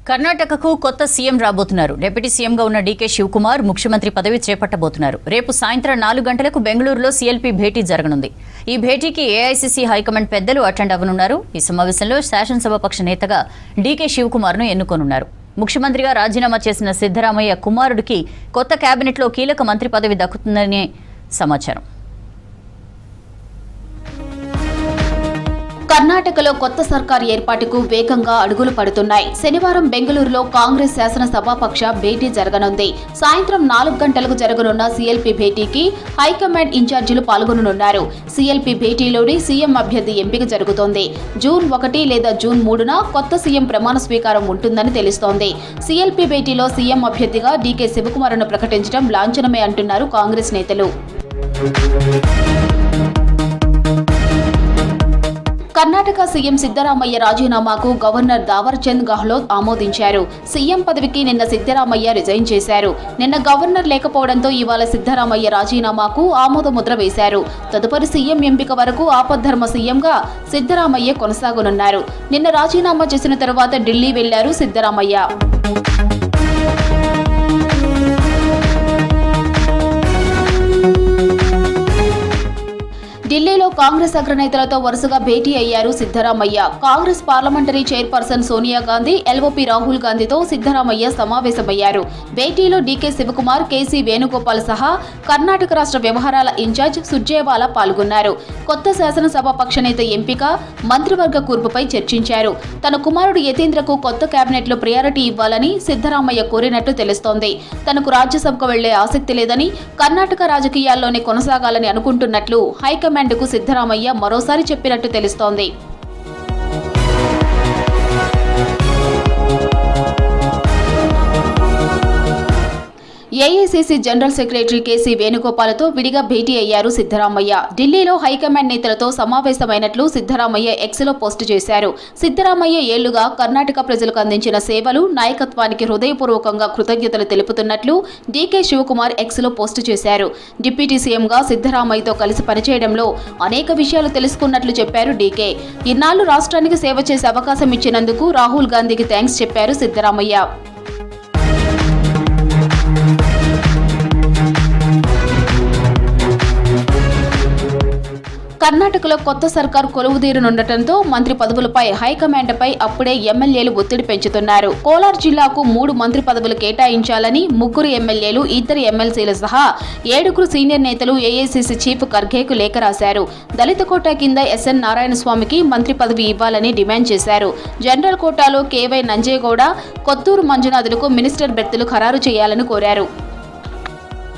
కర్ణాటకకు కొత్త సీఎం రాబోతున్నారు. డిప్యూటీ సీఎంగా ఉన్న డీకే శివకుమార్ ముఖ్యమంత్రి పదవి చేపట్టబోతున్నారు. రేపు సాయంత్రం 4 గంటలకు బెంగళూరులో సీఎల్పీ భేటీ జరగనుంది. ఈ భేటీకి ఏఐసీసీ హైకమాండ్ పెద్దలు అటెండ్ అవ్వనున్నారు. ఈ సమావేశంలో శాసనసభాపక్ష నేతగా డీకే శివకుమార్ను ఎన్నుకోనున్నారు. ముఖ్యమంత్రిగా రాజీనామా చేసిన సిద్ధరామయ్య కుమారుడికి కొత్త కేబినెట్లో కీలక మంత్రి పదవి దక్కుతుందనే సమాచారం. కర్ణాటకలో కొత్త సర్కార్ ఏర్పాటుకు వేగంగా అడుగులు పడుతున్నాయి. శనివారం బెంగళూరులో కాంగ్రెస్ శాసనసభాపక్ష భేటీ జరగనుంది. సాయంత్రం 4 గంటలకు జరగనున్న సీఎల్పీ భేటీకి హైకమాండ్ ఇన్ఛార్జీలు పాల్గొననున్నారు. సీఎల్పీ భేటీలోని సీఎం అభ్యర్థి ఎంపిక జరుగుతోంది. జూన్ 1 లేదా జూన్ 3న కొత్త సీఎం ప్రమాణ స్వీకారం ఉంటుందని తెలుస్తోంది. సీఎల్పీ భేటీలో సీఎం అభ్యర్థిగా డీకే శివకుమార్ను ప్రకటించడం లాంఛనమే అంటున్నారు కాంగ్రెస్ నేతలు. కర్ణాటక సీఎం సిద్ధరామయ్య రాజీనామాకు గవర్నర్ దావర్చంద్ గెహ్లోట్ ఆమోదించారు. సీఎం పదవికి నిన్న సిద్ధరామయ్య రిజైన్ చేశారు. నిన్న గవర్నర్ లేకపోవడంతో ఇవాళ సిద్ధరామయ్య రాజీనామాకు ఆమోదముద్ర వేశారు. తదుపరి సీఎం ఎంపిక వరకు ఆపద్ధర్మ సీఎంగా సిద్ధరామయ్య కొనసాగనున్నారు. నిన్న రాజీనామా చేసిన తర్వాత ఢిల్లీ వెళ్లారు సిద్ధరామయ్య. ఢిల్లీలో కాంగ్రెస్ అగ్రనేతలతో వరుసగా భేటీ అయ్యారు Siddaramaiah. Congress parliamentary chairperson Sonia Gandhi, LOP Rahul గాంధీతో సిద్ధరామయ్య సమావేశమయ్యారు. భేటీలో డీకే శివకుమార్, కేసీ వేణుగోపాల్ సహా కర్ణాటక రాష్ట్ర వ్యవహారాల ఇన్ఛార్జ్ సుర్జేవాలా పాల్గొన్నారు. కొత్త శాసనసభాపక్ష నేత ఎంపిక, మంత్రివర్గ కూర్పుపై చర్చించారు. తన కుమారుడు యతీంద్రకు కొత్త కేబినెట్లో ప్రయారిటీ ఇవ్వాలని సిద్ధరామయ్య కోరినట్లు తెలుస్తోంది. తనకు రాజ్యసభకు వెళ్లే ఆసక్తి లేదని, కర్ణాటక రాజకీయాల్లోనే కొనసాగాలని అనుకుంటున్నట్లు హైకమాండ్ కు సిద్ధరామయ్య మరోసారి చెప్పినట్టు తెలుస్తోంది. ఏఐసీసీ జనరల్ సెక్రటరీ కేసీ వేణుగోపాల్తో విడిగా భేటీ అయ్యారు సిద్ధరామయ్య. ఢిల్లీలో హైకమాండ్ నేతలతో సమావేశమైనట్లు సిద్ధరామయ్య ఎక్స్లో పోస్టు చేశారు. సిద్ధరామయ్య ఏళ్లుగా కర్ణాటక ప్రజలకు అందించిన సేవలు, నాయకత్వానికి హృదయపూర్వకంగా కృతజ్ఞతలు తెలుపుతున్నట్లు డీకే శివకుమార్ ఎక్స్లో పోస్టు చేశారు. డిప్యూటీ సీఎంగా సిద్ధరామయ్యతో కలిసి పనిచేయడంలో అనేక విషయాలు తెలుసుకున్నట్లు చెప్పారు డీకే. ఇన్నాళ్లు రాష్ట్రానికి సేవ చేసే అవకాశం ఇచ్చినందుకు రాహుల్ గాంధీకి థ్యాంక్స్ చెప్పారు సిద్ధరామయ్య. కర్ణాటకలో కొత్త సర్కార్ కొలువుదీరనుండటంతో మంత్రి పదవులపై హైకమాండ్పై అప్పుడే ఎమ్మెల్యేలు ఒత్తిడి పెంచుతున్నారు. కోలార్ జిల్లాకు 3 మంత్రి పదవులు కేటాయించాలని 3 ఎమ్మెల్యేలు, 2 ఎమ్మెల్సీలు సహా 7 సీనియర్ నేతలు ఏఐసీసీ చీఫ్ ఖర్గేకు లేఖ రాశారు. దళిత కోటా కింద ఎస్ఎన్ నారాయణస్వామికి మంత్రి పదవి ఇవ్వాలని డిమాండ్ చేశారు. జనరల్ కోటాలో కేవై నంజేగౌడ, కొత్తూరు మంజునాథులకు మినిస్టర్ బెర్తులు ఖరారు చేయాలని కోరారు.